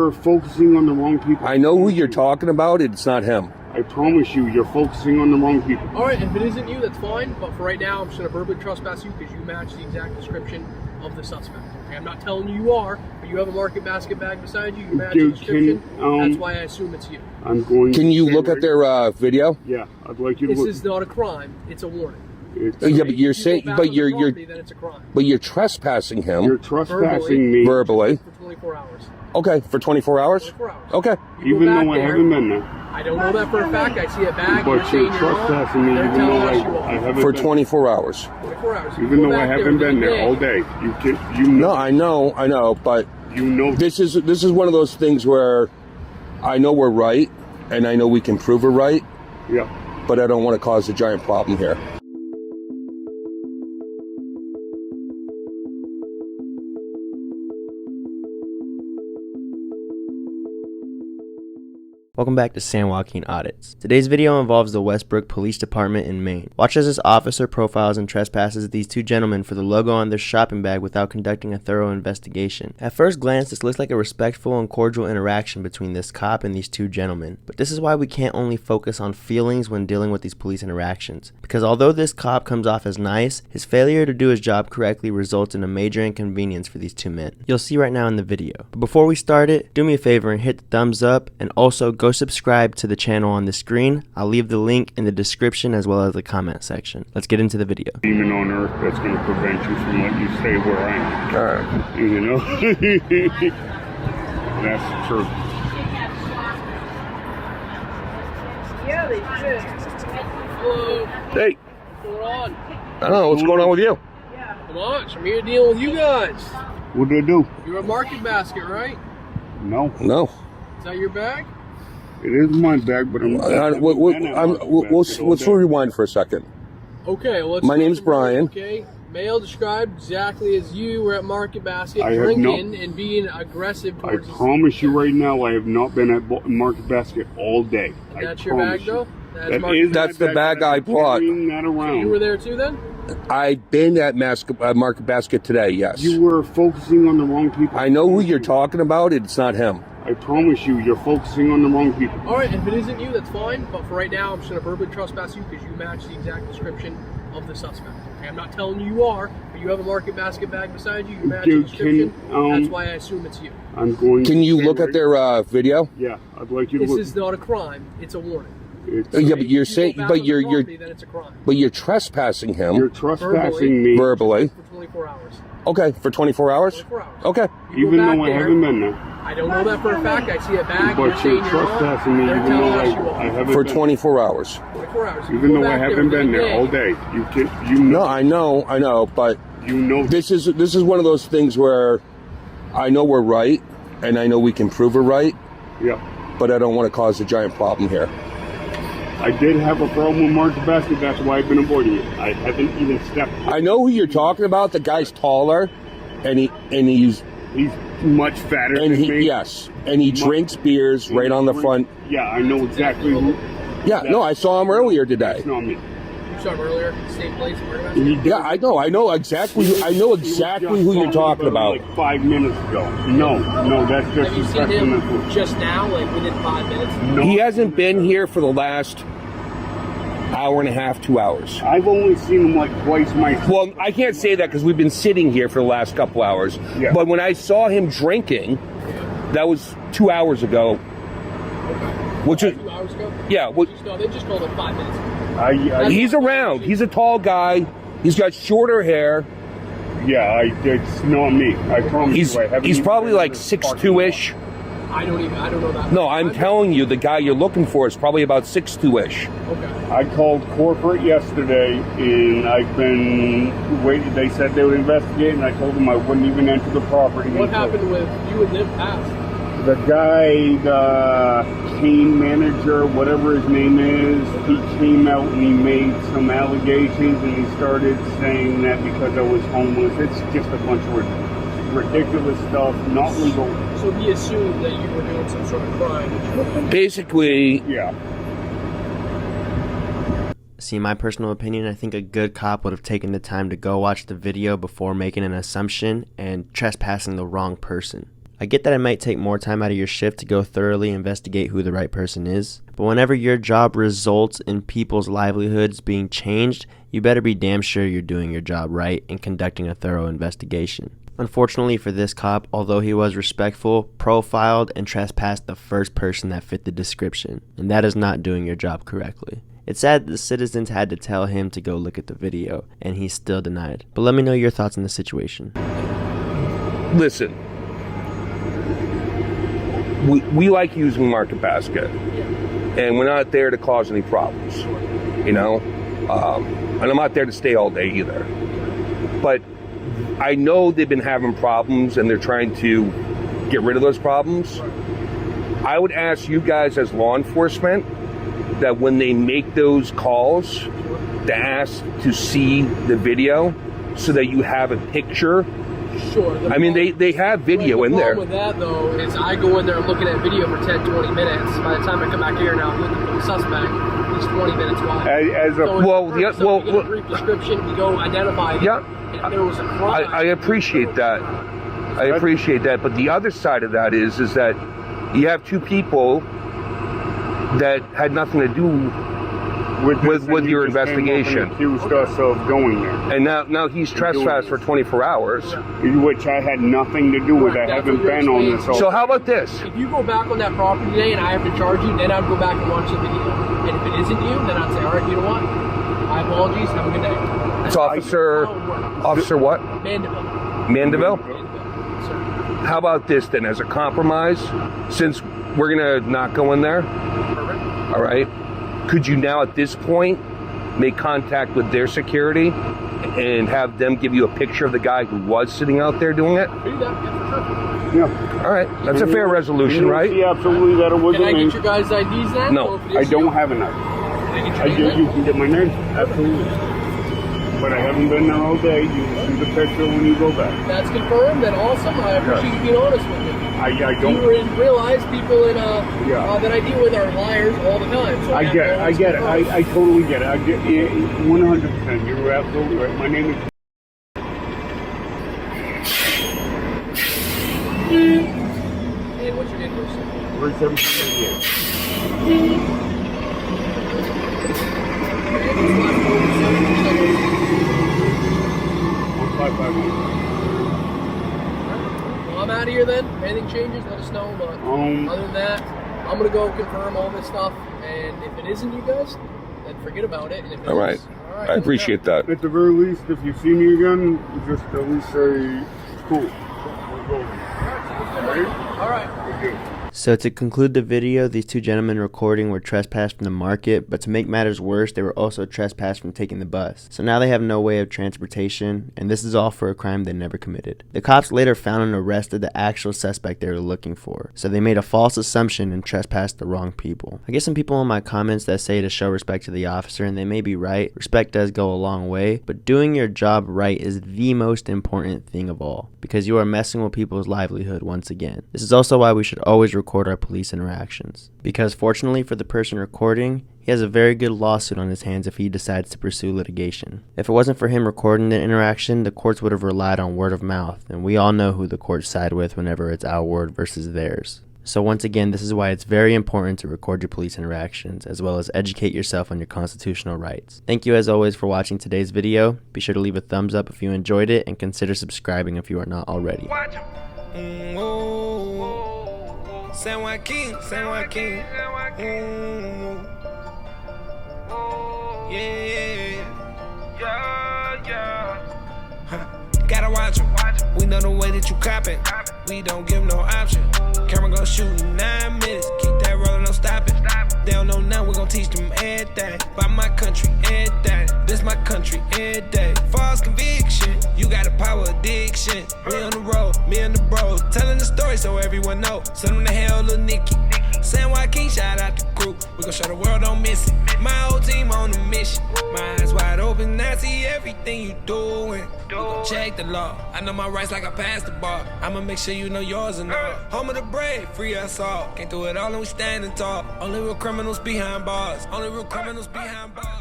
You're focusing on the wrong people. I know who you're talking about. It's not him. I promise you, you're focusing on the wrong people. All right, if it isn't you, that's fine. But for right now, I'm just going to verbally trespass you because you match the exact description of the suspect. Okay, I'm not telling you you are, but you have a market basket bag beside you. You match the description. That's why I assume it's you. I'm going. Can you look at their video? Yeah, I'd like you to This look. is not a crime. It's a warning. Yeah, but you're saying, but you're then it's a crime. but you're trespassing him. You're trespassing me verbally. For 24 hours. Okay, for 24 hours. 24 hours. Okay. Even though I haven't been there. I don't know that for a fact. I see a bag. But you're trespassing me, even though I haven't. For been 24 hours. 24 hours. Even though I haven't been there all day. You know. No, I know, but you know. This is one of those things where I know we're right, and I know we can prove we're right. Yeah. But I don't want to cause a giant problem here. Welcome back to San Joaquin Audits. Today's video involves the Westbrook Police Department in Maine. Watch as this officer profiles and trespasses these two gentlemen for the logo on their shopping bag without conducting a thorough investigation. At first glance, this looks like a respectful and cordial interaction between this cop and these two gentlemen. But this is why we can't only focus on feelings when dealing with these police interactions. Because although this cop comes off as nice, his failure to do his job correctly results in a major inconvenience for these two men. You'll see right now in the video. But before we start it, do me a favor and hit the thumbs up, and also go subscribe to the channel on the screen. I'll leave the link in the description as well as the comment section. Let's get into the video. Demon on earth that's going to prevent you from letting you stay where I am. All right. You know? That's the truth. Yeah, they should. Hello. Hey. What's going on? I don't know what's going on with you. Come on, I'm here dealing with you guys. What did I do? You're a market basket, right? No. No. Is that your bag? It is my bag, but Let's rewind for a second. Okay, well, My name's Brian. Okay, male described exactly as you were at Market Basket, I have drinking and being aggressive I towards promise you right now, I have not been at Market Basket all day. And that's your bag, though? That's the bag I brought. That around. So you were there too, then? I've been at Market Basket today, yes. You were focusing on the wrong people. I know who you're talking about. It's not him. I promise you, you're focusing on the wrong people. All right, if it isn't you, that's fine. But for right now, I'm just going to verbally trespass you because you match the exact description of the suspect. Okay, I'm not telling you you are, but you have a market basket bag beside you. You match the description. That's why I assume it's you. I'm going. Can you look at their video? Yeah, I'd like you to This look. is not a crime. It's a warning. Yeah, but you're saying, but you're then it's a crime. but you're trespassing him. You're trespassing me verbally. For 24 hours. Okay, for 24 hours. 24 hours. Okay. even though I haven't been there. I don't know that for a fact. I see a bag. But you're trespassing me, even though I haven't. For been 24 hours. 24 hours. Even though I haven't been there all day. You know. No, I know, but you know. This is one of those things where I know we're right, and I know we can prove we're right. Yeah. But I don't want to cause a giant problem here. I did have a problem with Market Basket. That's why I've been avoiding it. I haven't even stepped. I know who you're talking about. The guy's taller, and he's much fatter than me. Yes, and he drinks beers right on the front. Yeah, I know exactly who. Yeah, no, I saw him earlier today. It's not me. You saw him earlier, same place. Yeah, I know exactly. I know exactly who you're talking about. Like 5 minutes ago. No, that's just. Have you seen him just now, like within 5 minutes? No. He hasn't been here for the last hour and a half, 2 hours. I've only seen him like twice myself. Well, I can't say that because we've been sitting here for the last couple hours. Yeah. But when I saw him drinking, that was 2 hours ago. Which is 2 hours ago? Yeah. They just called it 5 minutes ago. He's around. He's a tall guy. He's got shorter hair. Yeah, it's not me. I promise you. I haven't. He's probably like 6'2"-ish. I don't know that. No, I'm telling you, the guy you're looking for is probably about 6'2"-ish. Okay. I called corporate yesterday, and I've been waiting. They said they would investigate, and I told them I wouldn't even enter the property. What happened with you and them past? The guy, the team manager, whatever his name is, he came out and he made some allegations, and he started saying that because I was homeless. It's just a bunch of ridiculous stuff, not legal. So he assumed that you were doing some sort of crime. Basically, yeah. See, in my personal opinion, I think a good cop would have taken the time to go watch the video before making an assumption and trespassing the wrong person. I get that it might take more time out of your shift to go thoroughly investigate who the right person is, but whenever your job results in people's livelihoods being changed, you better be damn sure you're doing your job right and conducting a thorough investigation. Unfortunately for this cop, although he was respectful, profiled and trespassed the first person that fit the description, and that is not doing your job correctly. It's sad that the citizens had to tell him to go look at the video, and he still denied. But let me know your thoughts on the situation. Listen, we like using Market Basket, and we're not there to cause any problems, you know? And I'm not there to stay all day either. But I know they've been having problems, and they're trying to get rid of those problems. I would ask you guys as law enforcement that when they make those calls, to ask to see the video so that you have a picture. Sure. I mean, they have video in there. The problem with that, though, is I go in there and looking at video for 10, 20 minutes. By the time I come back here now, I'm looking for the suspect. He's 20 minutes wide. Well, brief description, we go identify it. Yeah. And if there was a crime. I appreciate that. I appreciate that. But the other side of that is that you have two people that had nothing to do with your investigation. Accused us of going there. And now he's trespassed for 24 hours. Which I had nothing to do with. I haven't been on this all. So how about this? If you go back on that property today and I have to charge you, then I'd go back and watch the video. And if it isn't you, then I'd say, all right, you know what? My apologies. Have a good day. It's Officer what? Mandeville? Sir. How about this then, as a compromise? Since we're going to not go in there, Perfect. all right, could you now at this point make contact with their security and have them give you a picture of the guy who was sitting out there doing it? Do that, yeah, for sure. Yeah. All right, that's a fair resolution, right? Yeah, absolutely. That it wasn't Can I me. get your guys' IDs then? No, So if it I is don't you, have an ID. Can I get I your do. name You then? can get my name. Absolutely. But I haven't been there all day. You see the picture when you go back. That's confirmed. Then awesome. I appreciate you being honest with me. I You don't. realize people in Yeah. that I deal with are liars all the time. So I have get it. to I always get it. confirm. I totally get it. I get 100%. You're absolutely right. My name is. And what's your invoice? Where's everything? And what's the last four of the 1551. Well, I'm out of here then. If anything changes, let us know. But other than that, I'm gonna go confirm all this stuff. And if it isn't you guys, then forget about it. And if it All right. is, all right, I appreciate that. At the very least, if you see me again, just at least say, cool. We're golden. All right. We're good. So to conclude the video, these two gentlemen recording were trespassed from the market, but to make matters worse, they were also trespassed from taking the bus. So now they have no way of transportation, and this is all for a crime they never committed. The cops later found and arrested the actual suspect they were looking for, so they made a false assumption and trespassed the wrong people. I get some people in my comments that say to show respect to the officer, and they may be right. Respect does go a long way, but doing your job right is the most important thing of all, because you are messing with people's livelihood once again. This is also why we should always record our police interactions, because fortunately for the person recording, he has a very good lawsuit on his hands if he decides to pursue litigation. If it wasn't for him recording the interaction, the courts would have relied on word of mouth, and we all know who the courts side with whenever it's our word versus theirs. So once again, this is why it's very important to record your police interactions, as well as educate yourself on your constitutional rights. Thank you as always for watching today's video. Be sure to leave a thumbs up if you enjoyed it, and consider subscribing if you are not already. San Joaquin, San Joaquin. Yeah. Gotta watch him. We know the way that you copping. We don't give no option. Camera gon' shoot in 9 minutes. Keep that rolling, no stopping. They don't know now, we gon' teach them everything. By my country, everything. This my country, every day. False conviction, you got a power addiction. We on the road, me and the bros. Telling the story so everyone know. Send them to hell, little Nicky. San Joaquin, shout out the crew. We gon' show the world, don't miss it. My whole team on the mission. My eyes wide open, I see everything you doing. We gon' check the law. I know my rights like I passed the bar. I'ma make sure you know yours and all. Home of the brave, free us all. Can't do it all and we standing tall. Only real criminals behind bars. Only real criminals behind bars.